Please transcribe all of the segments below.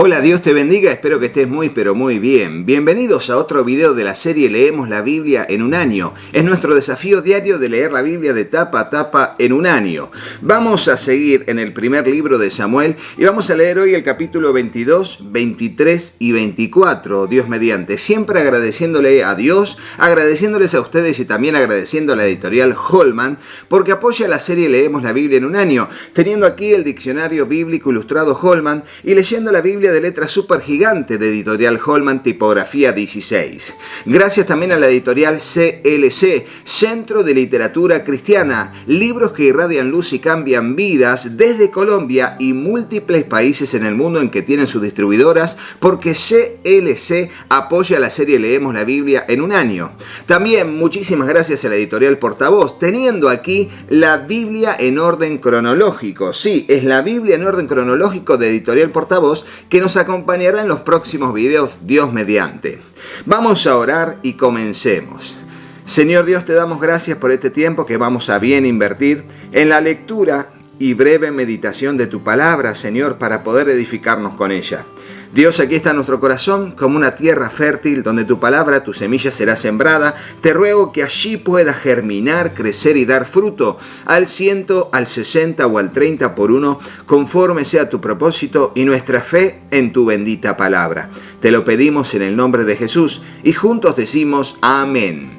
Hola, Dios te bendiga, espero que estés muy pero muy bien. Bienvenidos a otro video de la serie Leemos la Biblia en un año. Es nuestro desafío diario de leer la Biblia de tapa a tapa en un año. Vamos a seguir en el primer libro de Samuel y vamos a leer hoy el capítulo 22, 23 y 24, Dios mediante. Siempre agradeciéndole a Dios, agradeciéndoles a ustedes y también agradeciendo a la editorial Holman porque apoya la serie Leemos la Biblia en un año, teniendo aquí el diccionario bíblico ilustrado Holman y leyendo la Biblia de letra super gigante de editorial Holman, tipografía 16. Gracias también a la editorial CLC, Centro de Literatura Cristiana, libros que irradian luz y cambian vidas desde Colombia y múltiples países en el mundo en que tienen sus distribuidoras, porque CLC apoya la serie Leemos la Biblia en un año. También muchísimas gracias a la editorial Portavoz, teniendo aquí la Biblia en orden cronológico. Sí, es la Biblia en orden cronológico de editorial Portavoz que nos acompañará en los próximos videos, Dios mediante. Vamos a orar y comencemos. Señor Dios, te damos gracias por este tiempo que vamos a bien invertir en la lectura y breve meditación de tu palabra, Señor, para poder edificarnos con ella. Dios, aquí está nuestro corazón como una tierra fértil donde tu palabra, tu semilla será sembrada. Te ruego que allí pueda germinar, crecer y dar fruto al 100, al 60 o al 30 por uno, conforme sea tu propósito y nuestra fe en tu bendita palabra. Te lo pedimos en el nombre de Jesús y juntos decimos amén.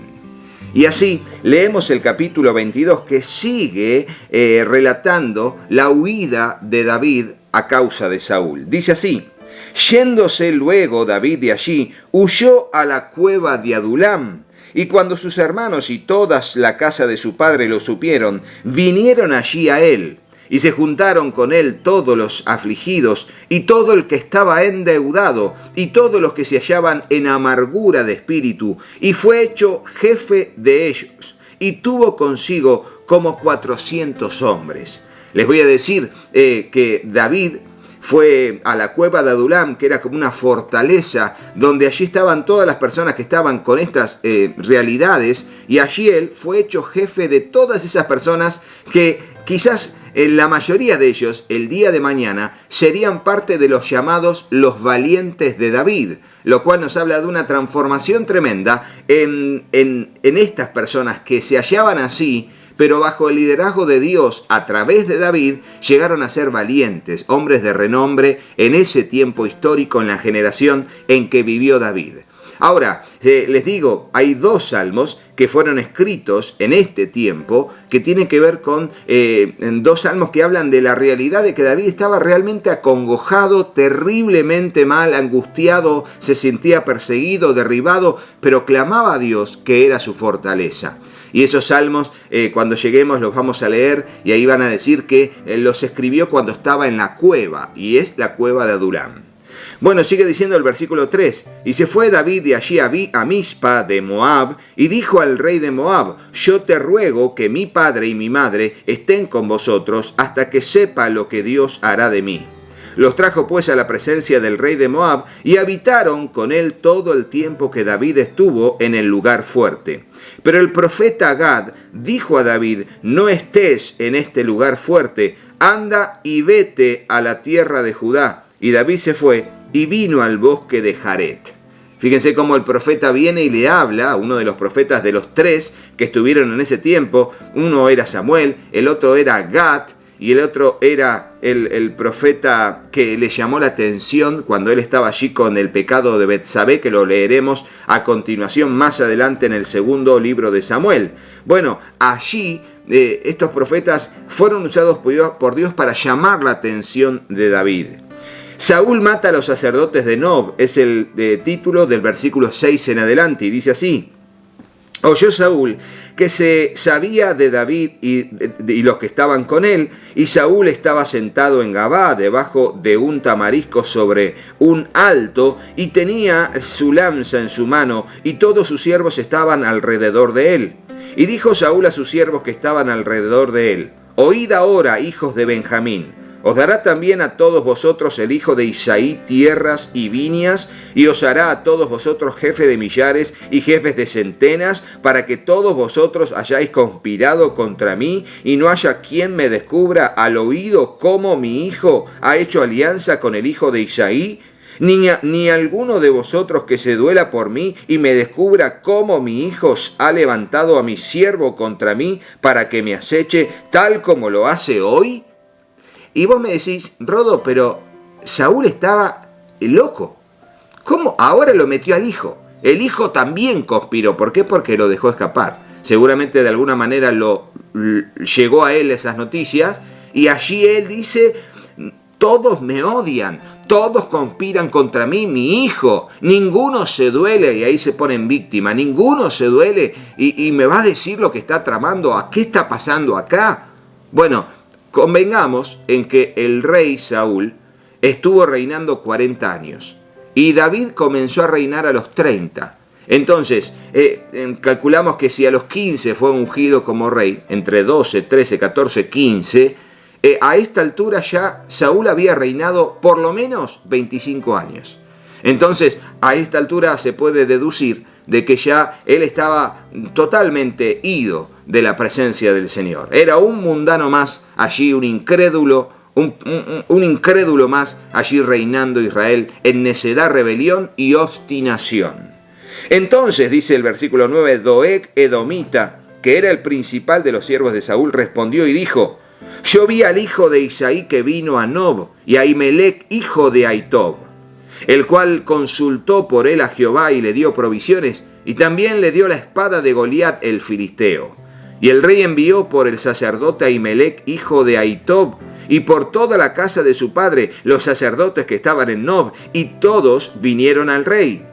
Y así leemos el capítulo 22 que sigue relatando la huida de David a causa de Saúl. Dice así: yéndose luego David de allí, huyó a la cueva de Adulam. Y cuando sus hermanos y toda la casa de su padre lo supieron, vinieron allí a él. Y se juntaron con él todos los afligidos, y todo el que estaba endeudado, y todos los que se hallaban en amargura de espíritu, y fue hecho jefe de ellos, y tuvo consigo como 400 hombres. Les voy a decir que David fue a la cueva de Adulam, que era como una fortaleza, donde allí estaban todas las personas que estaban con estas realidades, y allí él fue hecho jefe de todas esas personas que quizás la mayoría de ellos, el día de mañana, serían parte de los llamados los valientes de David, lo cual nos habla de una transformación tremenda en estas personas que se hallaban así, pero bajo el liderazgo de Dios, a través de David, llegaron a ser valientes, hombres de renombre en ese tiempo histórico, en la generación en que vivió David. Ahora, les digo, hay dos salmos que fueron escritos en este tiempo que tienen que ver con dos salmos que hablan de la realidad de que David estaba realmente acongojado, terriblemente mal, angustiado, se sentía perseguido, derribado, pero clamaba a Dios que era su fortaleza. Y esos salmos, cuando lleguemos, los vamos a leer y ahí van a decir que los escribió cuando estaba en la cueva, y es la cueva de Adulam. Bueno, sigue diciendo el versículo 3. Y se fue David de allí a Mizpa de Moab, y dijo al rey de Moab: yo te ruego que mi padre y mi madre estén con vosotros hasta que sepa lo que Dios hará de mí. Los trajo pues a la presencia del rey de Moab, y habitaron con él todo el tiempo que David estuvo en el lugar fuerte. Pero el profeta Gad dijo a David: no estés en este lugar fuerte, anda y vete a la tierra de Judá. Y David se fue y vino al bosque de Jaret. Fíjense cómo el profeta viene y le habla a uno de los profetas de los tres que estuvieron en ese tiempo. Uno era Samuel, el otro era Gad, y el otro era el profeta que le llamó la atención cuando él estaba allí con el pecado de Betsabé, que lo leeremos a continuación más adelante en el segundo libro de Samuel. Bueno, allí estos profetas fueron usados por Dios para llamar la atención de David. Saúl mata a los sacerdotes de Nob, es el título del versículo 6 en adelante, y dice así: oyó Saúl que se sabía de David y los que estaban con él, y Saúl estaba sentado en Gabá, debajo de un tamarisco sobre un alto, y tenía su lanza en su mano, y todos sus siervos estaban alrededor de él. Y dijo Saúl a sus siervos que estaban alrededor de él: oíd ahora, hijos de Benjamín. Os dará también a todos vosotros el hijo de Isaí tierras y viñas, y os hará a todos vosotros jefe de millares y jefes de centenas, para que todos vosotros hayáis conspirado contra mí, y no haya quien me descubra al oído cómo mi hijo ha hecho alianza con el hijo de Isaí. Ni alguno de vosotros que se duela por mí y me descubra cómo mi hijo ha levantado a mi siervo contra mí para que me aceche tal como lo hace hoy. Y vos me decís, Rodo, pero Saúl estaba loco. ¿Cómo? Ahora lo metió al hijo. El hijo también conspiró. ¿Por qué? Porque lo dejó escapar. Seguramente de alguna manera llegó a él esas noticias y allí él dice, todos me odian, todos conspiran contra mí, mi hijo, ninguno se duele, y ahí se pone en víctima, ninguno se duele y me va a decir lo que está tramando, ¿a qué está pasando acá? Bueno, convengamos en que el rey Saúl estuvo reinando 40 años y David comenzó a reinar a los 30. Entonces, calculamos que si a los 15 fue ungido como rey, entre 12, 13, 14, 15, a esta altura ya Saúl había reinado por lo menos 25 años. Entonces, a esta altura se puede deducir de que ya él estaba totalmente ido de la presencia del Señor. Era un mundano más allí, un incrédulo más allí reinando Israel en necedad, rebelión y obstinación. Entonces, dice el versículo 9, Doeg edomita, que era el principal de los siervos de Saúl, respondió y dijo, yo vi al hijo de Isaí que vino a Nob y a Ahimelech, hijo de Ahitob, el cual consultó por él a Jehová y le dio provisiones, y también le dio la espada de Goliat el filisteo. Y el rey envió por el sacerdote Ahimelech, hijo de Ahitob, y por toda la casa de su padre, los sacerdotes que estaban en Nob, y todos vinieron al rey.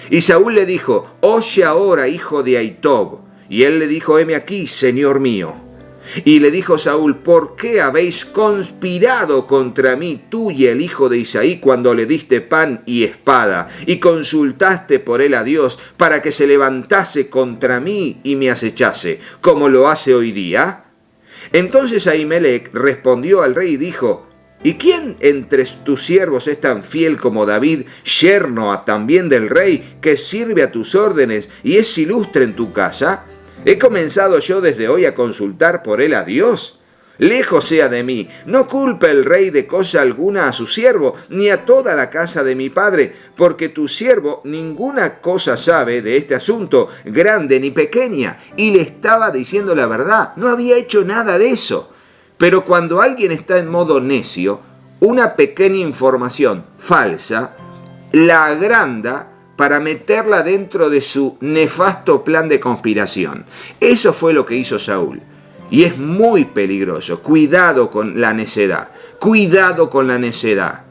Y Saúl le dijo, oye ahora, hijo de Ahitob. Y él le dijo, heme aquí, señor mío. Y le dijo Saúl, ¿por qué habéis conspirado contra mí, tú y el hijo de Isaí, cuando le diste pan y espada, y consultaste por él a Dios, para que se levantase contra mí y me acechase, como lo hace hoy día? Entonces Ahimelech respondió al rey y dijo, ¿y quién entre tus siervos es tan fiel como David, yerno también del rey, que sirve a tus órdenes y es ilustre en tu casa? ¿He comenzado yo desde hoy a consultar por él a Dios? Lejos sea de mí, no culpe el rey de cosa alguna a su siervo, ni a toda la casa de mi padre, porque tu siervo ninguna cosa sabe de este asunto, grande ni pequeña. Y le estaba diciendo la verdad, no había hecho nada de eso. Pero cuando alguien está en modo necio, una pequeña información falsa la agranda para meterla dentro de su nefasto plan de conspiración. Eso fue lo que hizo Saúl. Y es muy peligroso. Cuidado con la necedad. Cuidado con la necedad.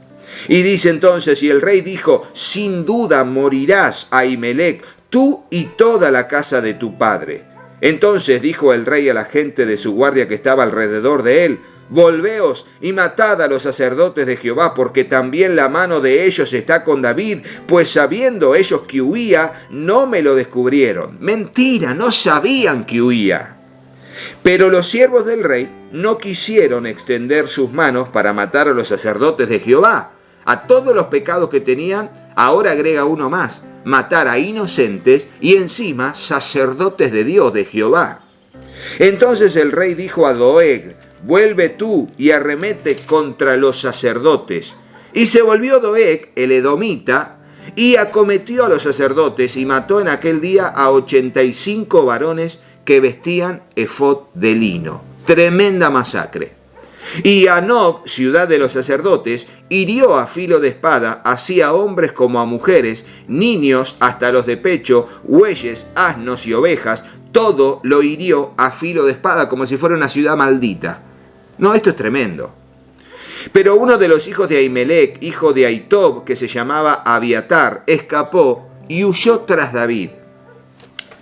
Y dice entonces, y el rey dijo, sin duda morirás, Ahimelech, tú y toda la casa de tu padre. Entonces dijo el rey a la gente de su guardia que estaba alrededor de él, volveos y matad a los sacerdotes de Jehová, porque también la mano de ellos está con David, pues sabiendo ellos que huía, no me lo descubrieron. Mentira, no sabían que huía. Pero los siervos del rey no quisieron extender sus manos para matar a los sacerdotes de Jehová. A todos los pecados que tenían, ahora agrega uno más, matar a inocentes y encima sacerdotes de Dios, de Jehová. Entonces el rey dijo a Doeg, vuelve tú y arremete contra los sacerdotes. Y se volvió Doeg, el edomita, y acometió a los sacerdotes y mató en aquel día a 85 varones que vestían efod de lino. Tremenda masacre. Y a Nob, ciudad de los sacerdotes, hirió a filo de espada, así a hombres como a mujeres, niños hasta los de pecho, bueyes, asnos y ovejas, todo lo hirió a filo de espada como si fuera una ciudad maldita. No, esto es tremendo. Pero uno de los hijos de Ahimelech, hijo de Ahitob, que se llamaba Abiatar, escapó y huyó tras David.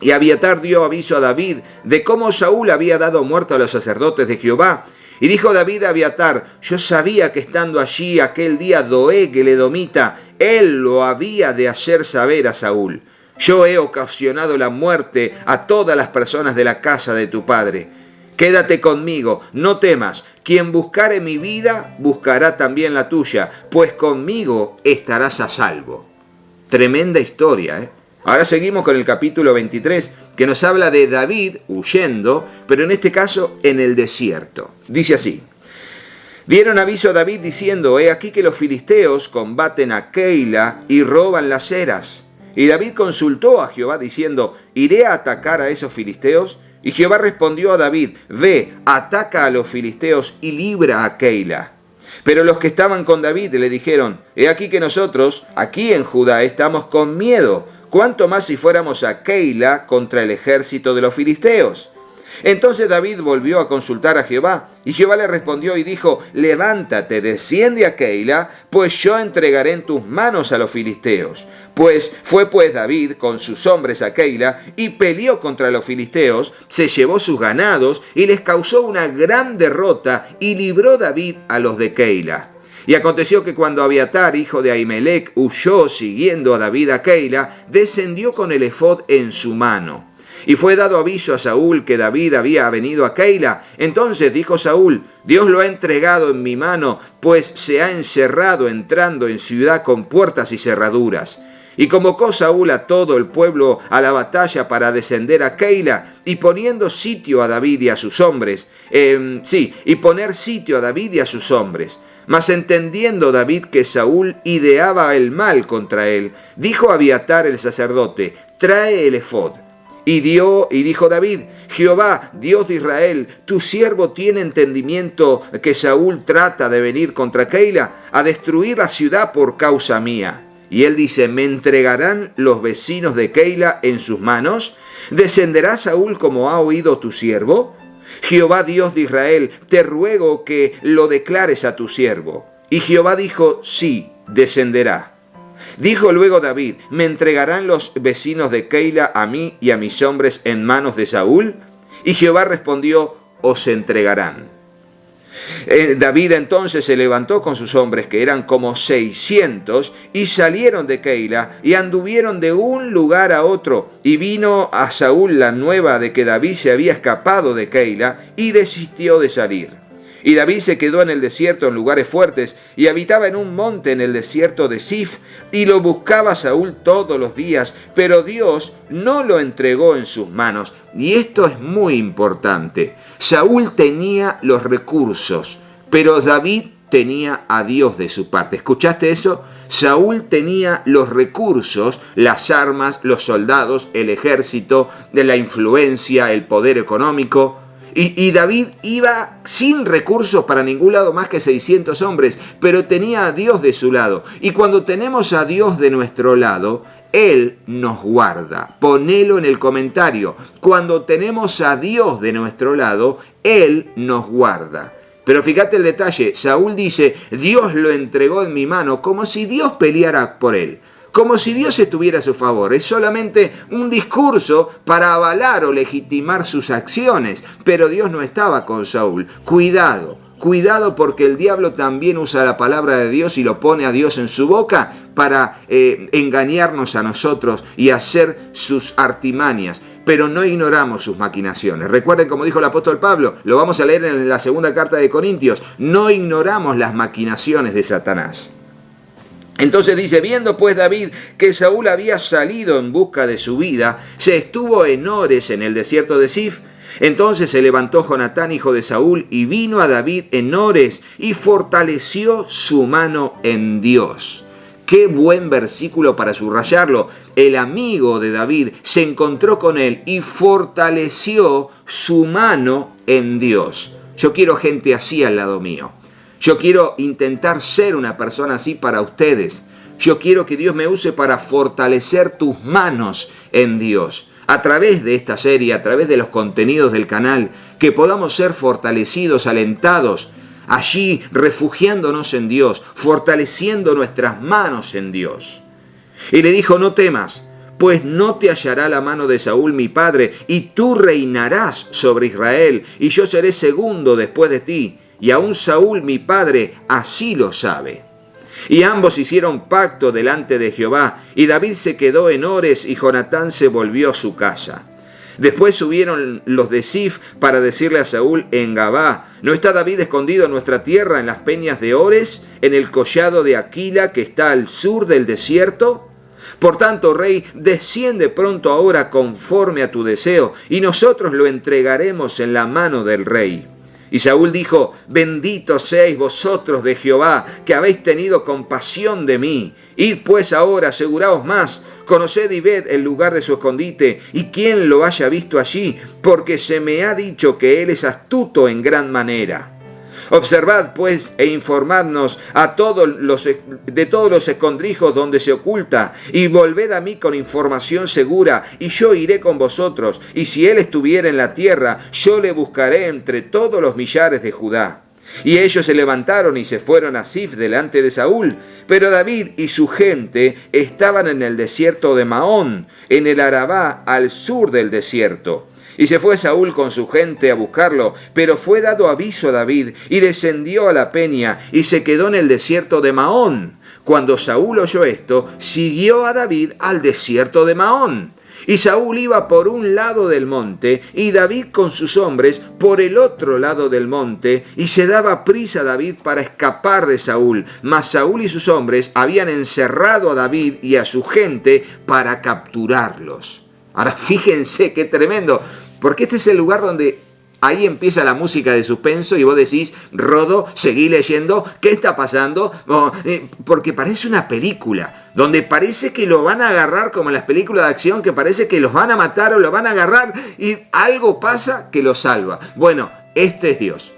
Y Abiatar dio aviso a David de cómo Saúl había dado muerto a los sacerdotes de Jehová. Y dijo David a Abiatar, yo sabía que estando allí aquel día Doeg el edomita, él lo había de hacer saber a Saúl. Yo he ocasionado la muerte a todas las personas de la casa de tu padre. Quédate conmigo, no temas. Quien buscare mi vida, buscará también la tuya, pues conmigo estarás a salvo. Tremenda historia, ¿eh? Ahora seguimos con el capítulo 23, que nos habla de David huyendo, pero en este caso en el desierto. Dice así, Dieron aviso a David diciendo: he aquí que los filisteos combaten a Keila y roban las eras. Y David consultó a Jehová diciendo: ¿iré a atacar a esos filisteos? Y Jehová respondió a David: ve, ataca a los filisteos y libra a Keila. Pero los que estaban con David le dijeron: he aquí que nosotros, aquí en Judá, estamos con miedo, cuánto más si fuéramos a Keila contra el ejército de los filisteos. Entonces David volvió a consultar a Jehová, y Jehová le respondió y dijo: levántate, desciende a Keila, pues yo entregaré en tus manos a los filisteos. Fue David con sus hombres a Keila, y peleó contra los filisteos, se llevó sus ganados, y les causó una gran derrota, y libró David a los de Keila. Y aconteció que cuando Abiatar, hijo de Ahimelech, huyó siguiendo a David a Keila, descendió con el efod en su mano. Y fue dado aviso a Saúl que David había venido a Keila. Entonces dijo Saúl: Dios lo ha entregado en mi mano, pues se ha encerrado entrando en ciudad con puertas y cerraduras. Y convocó Saúl a todo el pueblo a la batalla para descender a Keila, y poniendo sitio a David y a sus hombres. Mas entendiendo David que Saúl ideaba el mal contra él, dijo a Abiatar el sacerdote: trae el efod. Y dijo David: Jehová, Dios de Israel, tu siervo tiene entendimiento que Saúl trata de venir contra Keila a destruir la ciudad por causa mía. Y él dice: ¿me entregarán los vecinos de Keila en sus manos? ¿Descenderá Saúl como ha oído tu siervo? Jehová, Dios de Israel, te ruego que lo declares a tu siervo. Y Jehová dijo: sí, descenderá. Dijo luego David: ¿me entregarán los vecinos de Keila a mí y a mis hombres en manos de Saúl? Y Jehová respondió: os entregarán. David entonces se levantó con sus hombres, que eran como 600, y salieron de Keila y anduvieron de un lugar a otro. Y vino a Saúl la nueva de que David se había escapado de Keila, y desistió de salir. Y David se quedó en el desierto en lugares fuertes, y habitaba en un monte en el desierto de Zif, y lo buscaba Saúl todos los días, pero Dios no lo entregó en sus manos. Y esto es muy importante. Saúl tenía los recursos, pero David tenía a Dios de su parte. ¿Escuchaste eso? Saúl tenía los recursos, las armas, los soldados, el ejército, de la influencia, el poder económico. Y David iba sin recursos para ningún lado más que 600 hombres, pero tenía a Dios de su lado. Y cuando tenemos a Dios de nuestro lado, Él nos guarda. Ponelo en el comentario. Cuando tenemos a Dios de nuestro lado, Él nos guarda. Pero fíjate el detalle, Saúl dice: Dios lo entregó en mi mano, como si Dios peleara por él. Como si Dios estuviera a su favor. Es solamente un discurso para avalar o legitimar sus acciones. Pero Dios no estaba con Saúl. Cuidado porque el diablo también usa la palabra de Dios y lo pone a Dios en su boca para engañarnos a nosotros y hacer sus artimañas. Pero no ignoramos sus maquinaciones. Recuerden, como dijo el apóstol Pablo, lo vamos a leer en la segunda carta de Corintios: no ignoramos las maquinaciones de Satanás. Entonces dice: viendo pues David que Saúl había salido en busca de su vida, se estuvo en Ores en el desierto de Zif. Entonces se levantó Jonatán, hijo de Saúl, y vino a David en Ores, y fortaleció su mano en Dios. Qué buen versículo para subrayarlo. El amigo de David se encontró con él y fortaleció su mano en Dios. Yo quiero gente así al lado mío. Yo quiero intentar ser una persona así para ustedes. Yo quiero que Dios me use para fortalecer tus manos en Dios. A través de esta serie, a través de los contenidos del canal, que podamos ser fortalecidos, alentados, allí refugiándonos en Dios, fortaleciendo nuestras manos en Dios. Y le dijo: no temas, pues no te hallará la mano de Saúl mi padre, y tú reinarás sobre Israel, y yo seré segundo después de ti. Y aún Saúl mi padre así lo sabe. Y ambos hicieron pacto delante de Jehová, y David se quedó en Ores, y Jonatán se volvió a su casa. Después subieron los de Zif para decirle a Saúl en Gabá: ¿no está David escondido en nuestra tierra, en las peñas de Ores, en el collado de Aquila que está al sur del desierto? Por tanto, rey, desciende pronto ahora conforme a tu deseo, y nosotros lo entregaremos en la mano del rey. Y Saúl dijo: benditos seáis vosotros de Jehová, que habéis tenido compasión de mí. Id pues ahora, aseguraos más, conoced y ved el lugar de su escondite, y quien lo haya visto allí, porque se me ha dicho que él es astuto en gran manera. Observad pues e informadnos de todos los escondrijos donde se oculta, y volved a mí con información segura, y yo iré con vosotros, y si él estuviera en la tierra, yo le buscaré entre todos los millares de Judá. Y ellos se levantaron y se fueron a Zif delante de Saúl, pero David y su gente estaban en el desierto de Maón, en el Arabá, al sur del desierto. Y se fue Saúl con su gente a buscarlo, pero fue dado aviso a David, y descendió a la peña, y se quedó en el desierto de Maón. Cuando Saúl oyó esto, siguió a David al desierto de Maón. Y Saúl iba por un lado del monte, y David con sus hombres por el otro lado del monte, y se daba prisa David para escapar de Saúl. Mas Saúl y sus hombres habían encerrado a David y a su gente para capturarlos. Ahora fíjense qué tremendo, porque este es el lugar donde ahí empieza la música de suspenso y vos decís: Rodo, seguí leyendo, ¿qué está pasando? Porque parece una película, donde parece que lo van a agarrar como en las películas de acción, que parece que los van a matar o lo van a agarrar y algo pasa que los salva. Bueno, este es Dios.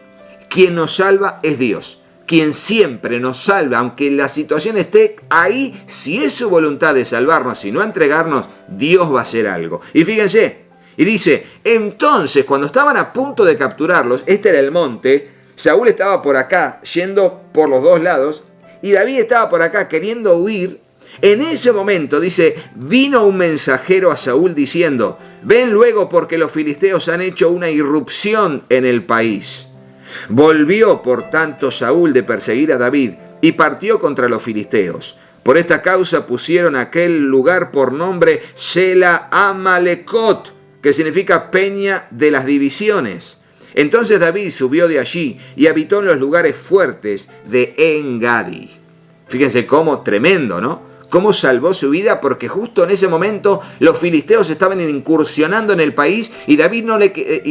Quien nos salva es Dios. Quien siempre nos salva, aunque la situación esté ahí, si es su voluntad de salvarnos y no entregarnos, Dios va a hacer algo. Y fíjense, y dice: entonces cuando estaban a punto de capturarlos, este era el monte, Saúl estaba por acá yendo por los dos lados y David estaba por acá queriendo huir. En ese momento, dice, vino un mensajero a Saúl diciendo: ven luego, porque los filisteos han hecho una irrupción en el país. Volvió por tanto Saúl de perseguir a David y partió contra los filisteos. Por esta causa pusieron aquel lugar por nombre Sela Amalecot, que significa peña de las divisiones. Entonces David subió de allí y habitó en los lugares fuertes de En-Gadi. Fíjense cómo tremendo, ¿no? Cómo salvó su vida, porque justo en ese momento los filisteos estaban incursionando en el país y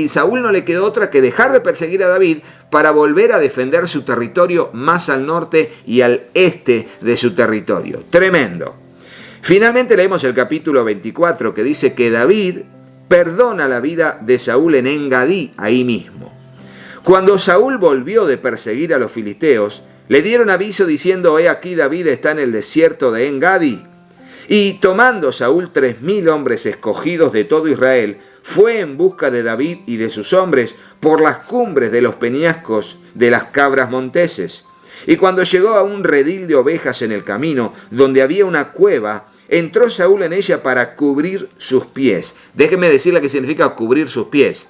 Saúl no le quedó otra que dejar de perseguir a David para volver a defender su territorio más al norte y al este de su territorio. Tremendo. Finalmente leemos el capítulo 24, que dice que David perdona la vida de Saúl en En-Gadi, ahí mismo. Cuando Saúl volvió de perseguir a los filisteos, le dieron aviso diciendo: he aquí David está en el desierto de En-Gadi. Y tomando Saúl 3,000 hombres escogidos de todo Israel, fue en busca de David y de sus hombres por las cumbres de los peñascos de las cabras monteses. Y cuando llegó a un redil de ovejas en el camino, donde había una cueva, entró Saúl en ella para cubrir sus pies. Déjenme decirle qué significa cubrir sus pies.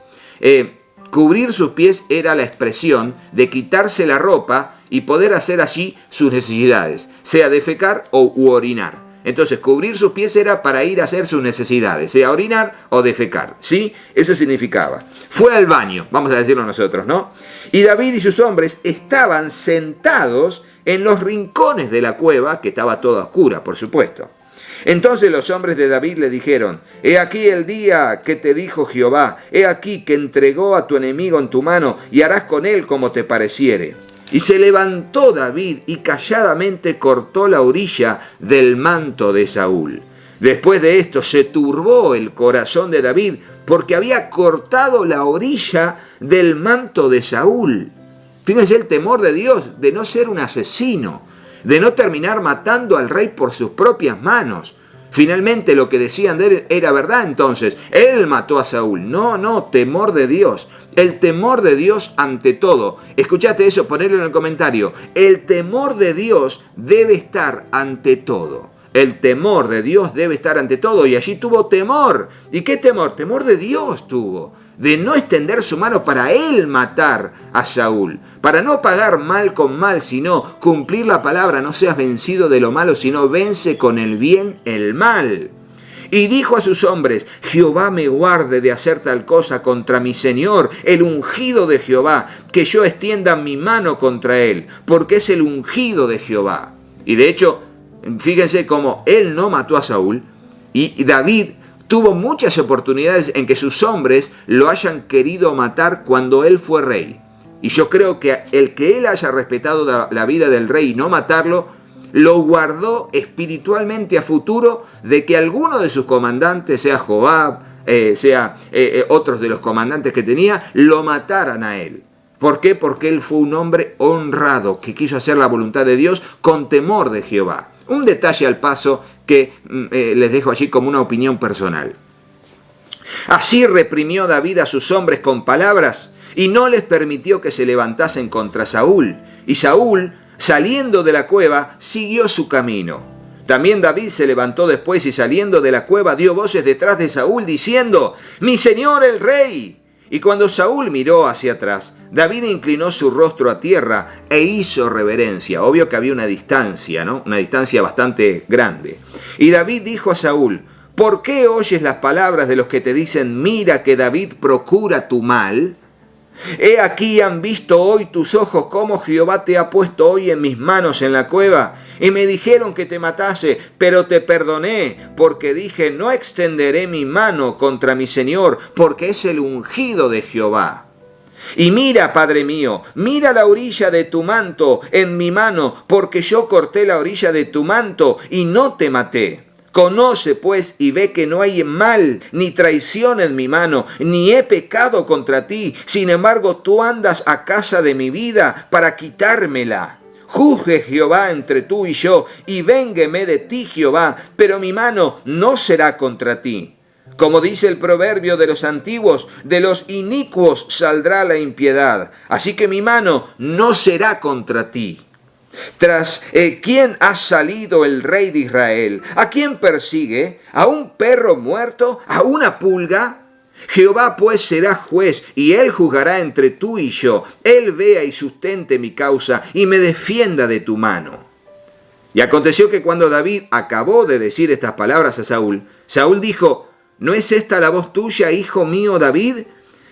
Cubrir sus pies era la expresión de quitarse la ropa y poder hacer allí sus necesidades, sea defecar u orinar. Entonces, cubrir sus pies era para ir a hacer sus necesidades, sea orinar o defecar, ¿sí? Eso significaba. Fue al baño, vamos a decirlo nosotros, ¿no? Y David y sus hombres estaban sentados en los rincones de la cueva, que estaba toda oscura, por supuesto. Entonces los hombres de David le dijeron: he aquí el día que te dijo Jehová, he aquí que entregó a tu enemigo en tu mano, y harás con él como te pareciere. Y se levantó David y calladamente cortó la orilla del manto de Saúl. Después de esto se turbó el corazón de David, porque había cortado la orilla del manto de Saúl. Fíjense el temor de Dios de no ser un asesino, de no terminar matando al rey por sus propias manos. Finalmente lo que decían de él era verdad. Entonces, él mató a Saúl. No, temor de Dios. El temor de Dios ante todo. Escuchate eso, ponelo en el comentario. El temor de Dios debe estar ante todo. El temor de Dios debe estar ante todo. Y allí tuvo temor. ¿Y qué temor? Temor de Dios tuvo. De no extender su mano para él matar a Saúl. Para no pagar mal con mal, sino cumplir la palabra. No seas vencido de lo malo, sino vence con el bien el mal. Y dijo a sus hombres: Jehová me guarde de hacer tal cosa contra mi Señor, el ungido de Jehová, que yo extienda mi mano contra él, porque es el ungido de Jehová. Y de hecho, fíjense cómo él no mató a Saúl, y David tuvo muchas oportunidades en que sus hombres lo hayan querido matar cuando él fue rey. Y yo creo que el que él haya respetado la vida del rey y no matarlo, lo guardó espiritualmente a futuro de que alguno de sus comandantes, sea Joab, otros de los comandantes que tenía, lo mataran a él. ¿Por qué? Porque él fue un hombre honrado, que quiso hacer la voluntad de Dios con temor de Jehová. Un detalle al paso que les dejo allí como una opinión personal. Así reprimió David a sus hombres con palabras y no les permitió que se levantasen contra Saúl. Y Saúl, saliendo de la cueva, siguió su camino. También David se levantó después y saliendo de la cueva dio voces detrás de Saúl diciendo: ¡Mi señor el rey! Y cuando Saúl miró hacia atrás, David inclinó su rostro a tierra e hizo reverencia. Obvio que había una distancia, ¿no? Una distancia bastante grande. Y David dijo a Saúl: ¿por qué oyes las palabras de los que te dicen, mira que David procura tu mal? He aquí han visto hoy tus ojos cómo Jehová te ha puesto hoy en mis manos en la cueva. Y me dijeron que te matase, pero te perdoné, porque dije, no extenderé mi mano contra mi Señor, porque es el ungido de Jehová. Y mira, Padre mío, mira la orilla de tu manto en mi mano, porque yo corté la orilla de tu manto y no te maté. Conoce pues y ve que no hay mal ni traición en mi mano, ni he pecado contra ti. Sin embargo, tú andas a casa de mi vida para quitármela. Juzgue Jehová entre tú y yo, y véngueme de ti Jehová, pero mi mano no será contra ti. Como dice el proverbio de los antiguos, de los inicuos saldrá la impiedad. Así que mi mano no será contra ti. ¿Tras quién ha salido el rey de Israel? ¿A quién persigue? ¿A un perro muerto? ¿A una pulga? Jehová pues será juez, y él juzgará entre tú y yo. Él vea y sustente mi causa, y me defienda de tu mano. Y aconteció que cuando David acabó de decir estas palabras a Saúl, Saúl dijo: ¿no es esta la voz tuya, hijo mío David?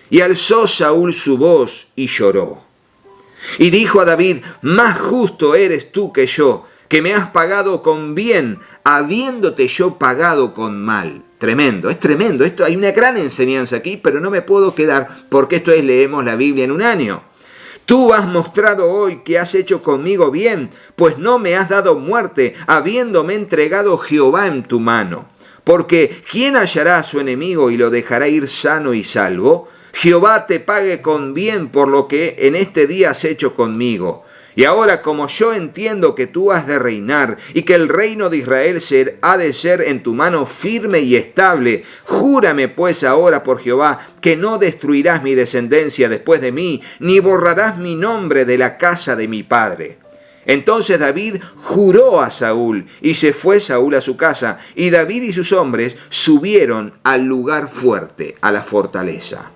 Y alzó Saúl su voz y lloró. Y dijo a David: más justo eres tú que yo, que me has pagado con bien, habiéndote yo pagado con mal. Tremendo, es tremendo. Esto, hay una gran enseñanza aquí, pero no me puedo quedar, porque esto es leemos la Biblia en un año. Tú has mostrado hoy que has hecho conmigo bien, pues no me has dado muerte, habiéndome entregado Jehová en tu mano. Porque ¿quién hallará a su enemigo y lo dejará ir sano y salvo? Jehová te pague con bien por lo que en este día has hecho conmigo. Y ahora, como yo entiendo que tú has de reinar y que el reino de Israel ha de ser en tu mano firme y estable, júrame pues ahora por Jehová que no destruirás mi descendencia después de mí, ni borrarás mi nombre de la casa de mi padre. Entonces David juró a Saúl, y se fue Saúl a su casa, y David y sus hombres subieron al lugar fuerte, a la fortaleza.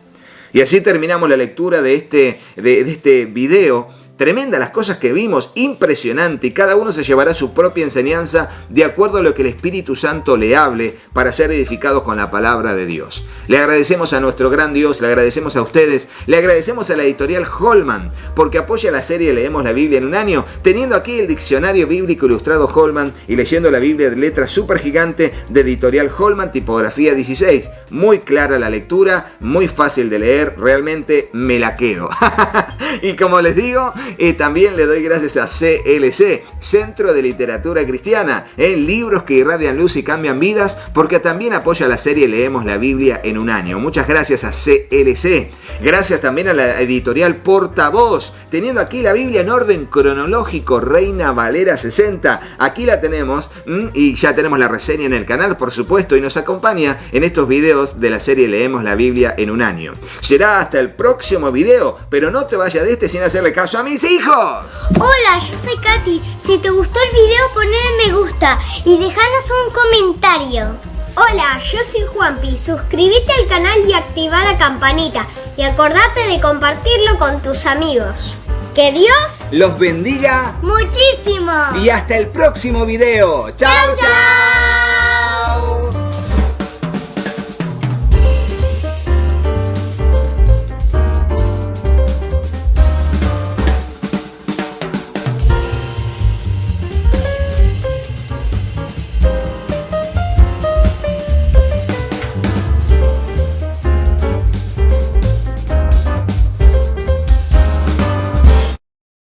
Y así terminamos la lectura de este video. Tremenda las cosas que vimos, impresionante, y cada uno se llevará su propia enseñanza de acuerdo a lo que el Espíritu Santo le hable para ser edificados con la palabra de Dios. Le agradecemos a nuestro gran Dios, le agradecemos a ustedes, le agradecemos a la editorial Holman porque apoya la serie Leemos la Biblia en un año, teniendo aquí el diccionario bíblico ilustrado Holman y leyendo la Biblia de letra súper gigante de editorial Holman, tipografía 16. Muy clara la lectura, muy fácil de leer, realmente me la quedo. Y como les digo, también le doy gracias a CLC, Centro de Literatura Cristiana, libros que irradian luz y cambian vidas, porque también apoya la serie Leemos la Biblia en un año. Muchas gracias a CLC. Gracias también a la editorial Portavoz, teniendo aquí la Biblia en orden cronológico, Reina Valera 60. Aquí la tenemos y ya tenemos la reseña en el canal, por supuesto, y nos acompaña en estos videos de la serie Leemos la Biblia en un año. Será hasta el próximo video, pero no te vayas de este sin hacerle caso a mis hijos. Hola, yo soy Katy. Si te gustó el video, ponle me gusta y déjanos un comentario. Hola, yo soy Juanpi. Suscríbete al canal y activa la campanita. Y acordate de compartirlo con tus amigos. Que Dios los bendiga muchísimo. Y hasta el próximo video. ¡Chao, chao!